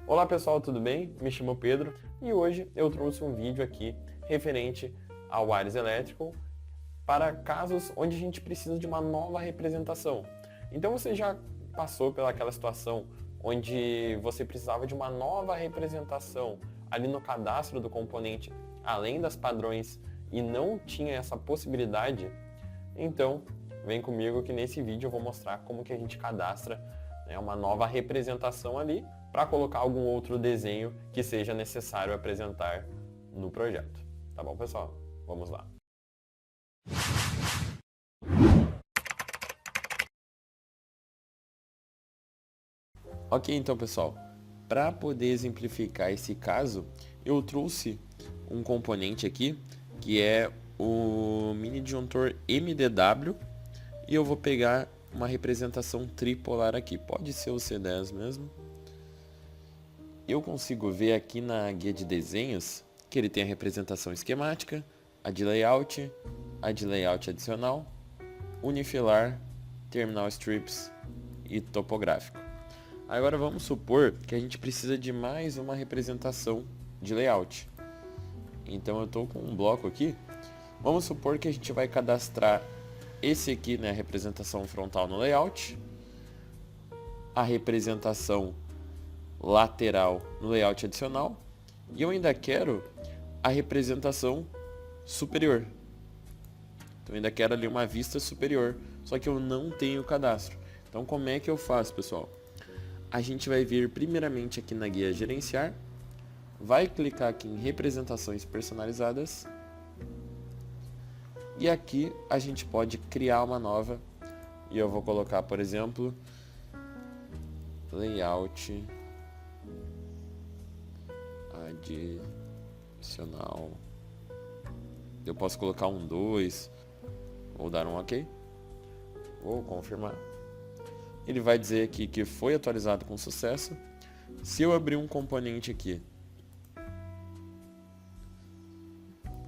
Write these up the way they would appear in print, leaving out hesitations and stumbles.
Olá pessoal, tudo bem? Me chamo Pedro e hoje eu trouxe um vídeo aqui referente ao Ares elétrico para casos onde a gente precisa de uma nova representação. Então você já passou pelaquela situação onde você precisava de uma nova representação ali no cadastro do componente, além das padrões, e não tinha essa possibilidade? Então vem comigo que nesse vídeo eu vou mostrar como que a gente cadastra, né, uma nova representação ali para colocar algum outro desenho que seja necessário apresentar no projeto. Tá bom, pessoal? Vamos lá. Ok, então pessoal, para poder exemplificar esse caso, eu trouxe um componente aqui que é o mini disjuntor MDW e eu vou pegar uma representação tripolar aqui, pode ser o C10 mesmo. Eu consigo ver aqui na guia de desenhos que ele tem a representação esquemática, a de layout adicional, unifilar, terminal strips e topográfico. Agora vamos supor que a gente precisa de mais uma representação de layout. Então eu estou com um bloco aqui. Vamos supor que a gente vai cadastrar esse aqui, né, a representação frontal no layout, a representação lateral no layout adicional, e eu ainda quero a representação superior. Então eu ainda quero ali uma vista superior, só que eu não tenho cadastro. Então como é que eu faço, pessoal? A gente vai vir primeiramente aqui na guia gerenciar, vai clicar aqui em representações personalizadas, e aqui a gente pode criar uma nova, e eu vou colocar, por exemplo, layout adicional. Eu posso colocar um 2 ou dar um OK. Vou confirmar. Ele vai dizer aqui que foi atualizado com sucesso. Se eu abrir um componente aqui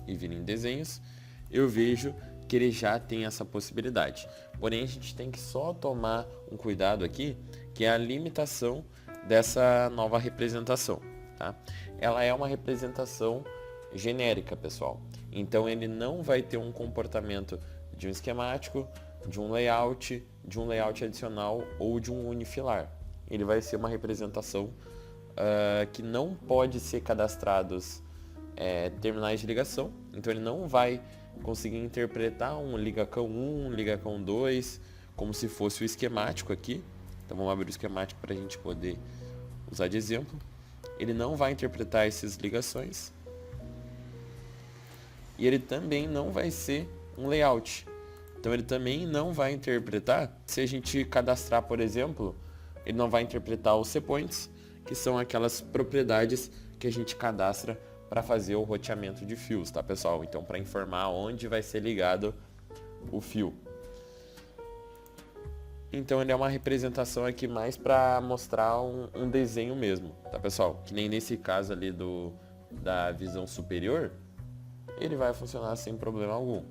e vir em desenhos, eu vejo que ele já tem essa possibilidade. Porém, a gente tem que só tomar um cuidado aqui, que é a limitação dessa nova representação, tá? Ela é uma representação genérica, pessoal. Então ele não vai ter um comportamento de um esquemático, de um layout adicional ou de um unifilar. Ele vai ser uma representação que não pode ser cadastrados terminais de ligação. Então ele não vai conseguir interpretar um ligacão 1, ligacão 2, como se fosse o esquemático aqui. Então vamos abrir o esquemático para a gente poder usar de exemplo. Ele não vai interpretar essas ligações. E ele também não vai ser um layout. Então ele também não vai interpretar, se a gente cadastrar, por exemplo, ele não vai interpretar os C-points, que são aquelas propriedades que a gente cadastra para fazer o roteamento de fios, tá, pessoal? Então, para informar onde vai ser ligado o fio. Então ele é uma representação aqui mais para mostrar um desenho mesmo, tá, pessoal? Que nem nesse caso ali da visão superior, ele vai funcionar sem problema algum.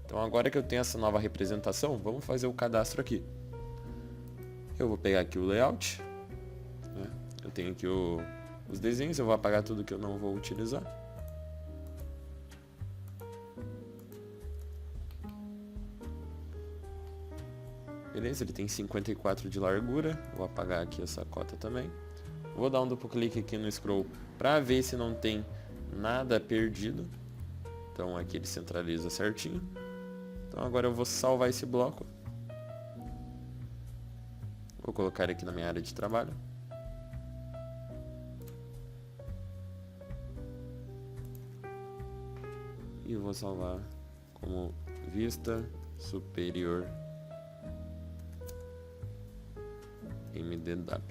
Então agora que eu tenho essa nova representação, vamos fazer o cadastro aqui. Eu vou pegar aqui o layout, né? Eu tenho aqui os desenhos, eu vou apagar tudo que eu não vou utilizar. Beleza, ele tem 54 de largura, vou apagar aqui essa cota também. Vou dar um duplo clique aqui no scroll para ver se não tem nada perdido. Então aqui ele centraliza certinho. Então agora eu vou salvar esse bloco. Vou colocar ele aqui na minha área de trabalho. E vou salvar como vista superior MDW.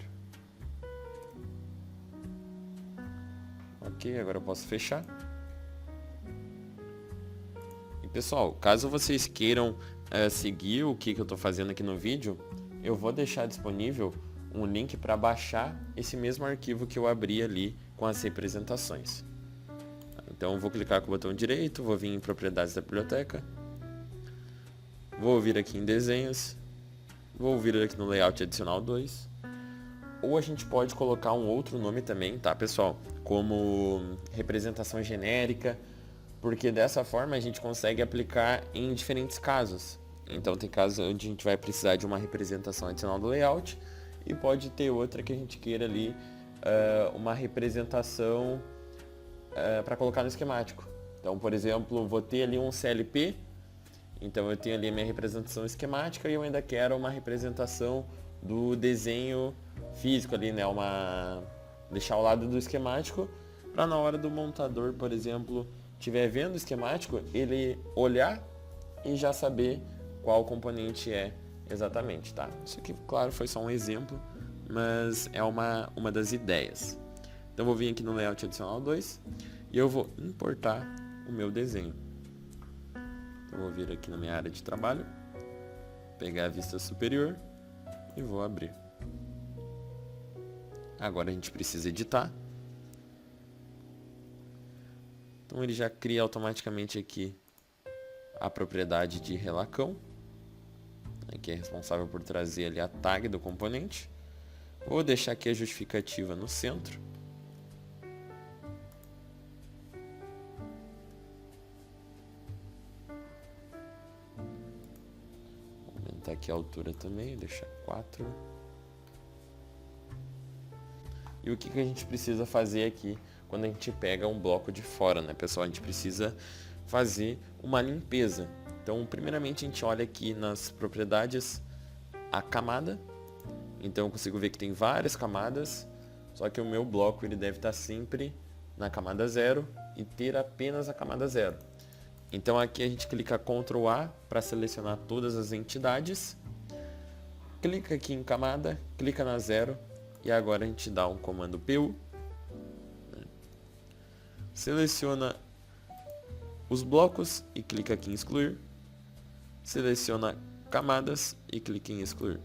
Ok, agora eu posso fechar. E pessoal, caso vocês queiram seguir o que eu estou fazendo aqui no vídeo, eu vou deixar disponível um link para baixar esse mesmo arquivo que eu abri ali com as representações. Então eu vou clicar com o botão direito, vou vir em propriedades da biblioteca, vou vir aqui em desenhos, vou vir aqui no layout adicional 2, ou a gente pode colocar um outro nome também, tá, pessoal? Como representação genérica, porque dessa forma a gente consegue aplicar em diferentes casos. Então tem casos onde a gente vai precisar de uma representação adicional do layout e pode ter outra que a gente queira ali uma representação para colocar no esquemático. Então, por exemplo, vou ter ali um CLP, então eu tenho ali a minha representação esquemática e eu ainda quero uma representação do desenho físico ali, né? Deixar ao lado do esquemático para na hora do montador, por exemplo, estiver vendo o esquemático, ele olhar e já saber qual componente é exatamente, tá? Isso aqui, claro, foi só um exemplo, mas é uma das ideias. Então vou vir aqui no layout adicional 2 e eu vou importar o meu desenho. Então vou vir aqui na minha área de trabalho, pegar a vista superior e vou abrir. Agora a gente precisa editar. Então ele já cria automaticamente aqui a propriedade de relacão, que é responsável por trazer ali a tag do componente. Vou deixar aqui a justificativa no centro. Vou aumentar aqui a altura também, deixar 4. E o que a gente precisa fazer aqui quando a gente pega um bloco de fora, né, pessoal? A gente precisa fazer uma limpeza. Então, primeiramente a gente olha aqui nas propriedades a camada. Então eu consigo ver que tem várias camadas, só que o meu bloco ele deve estar sempre na camada 0 e ter apenas a camada 0. Então aqui a gente clica Ctrl A para selecionar todas as entidades. Clica aqui em camada, clica na 0 e agora a gente dá um comando PU. Seleciona os blocos e clica aqui em excluir. Seleciona camadas e clica em excluir.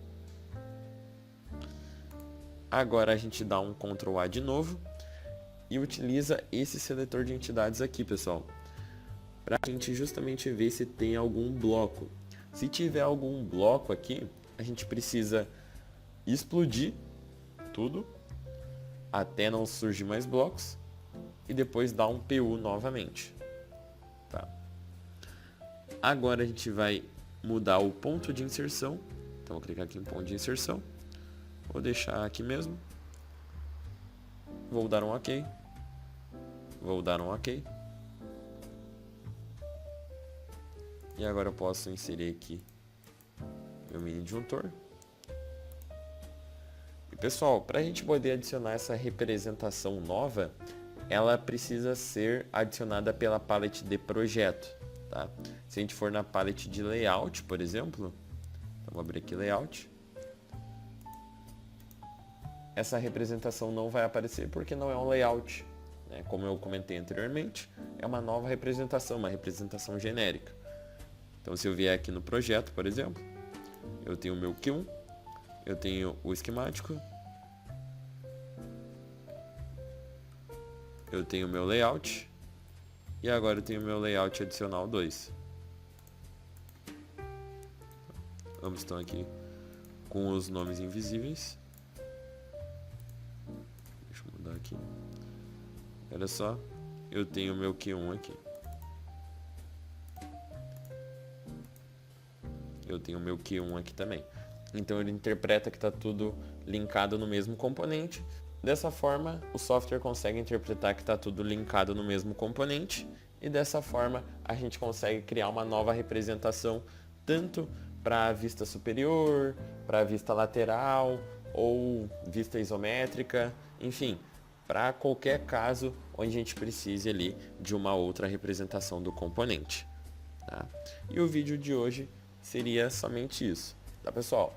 Agora a gente dá um Ctrl A de novo e utiliza esse seletor de entidades aqui, pessoal, para a gente justamente ver se tem algum bloco. Se tiver algum bloco aqui, a gente precisa explodir tudo até não surgir mais blocos e depois dar um PU novamente. Tá. Agora a gente vai mudar o ponto de inserção. Então vou clicar aqui em ponto de inserção. Vou deixar aqui mesmo. Vou dar um OK. Vou dar um OK. E agora eu posso inserir aqui meu mini disjuntor. E pessoal, para a gente poder adicionar essa representação nova, ela precisa ser adicionada pela palette de projeto. Tá? Se a gente for na palette de layout, por exemplo, então vou abrir aqui layout. Essa representação não vai aparecer porque não é um layout, né? Como eu comentei anteriormente, é uma nova representação, uma representação genérica. Então se eu vier aqui no projeto, por exemplo, eu tenho o meu Q1, eu tenho o esquemático, eu tenho o meu layout e agora eu tenho o meu layout adicional 2. Ambos estão aqui com os nomes invisíveis. Deixa eu mudar aqui. Olha só, eu tenho o meu Q1 aqui. Eu tenho o meu Q1 aqui também. Então ele interpreta que está tudo linkado no mesmo componente. Dessa forma, o software consegue interpretar que está tudo linkado no mesmo componente. E dessa forma, a gente consegue criar uma nova representação, tanto para a vista superior, para a vista lateral, ou vista isométrica, enfim, para qualquer caso onde a gente precise ali de uma outra representação do componente. Tá? E o vídeo de hoje seria somente isso, tá, pessoal?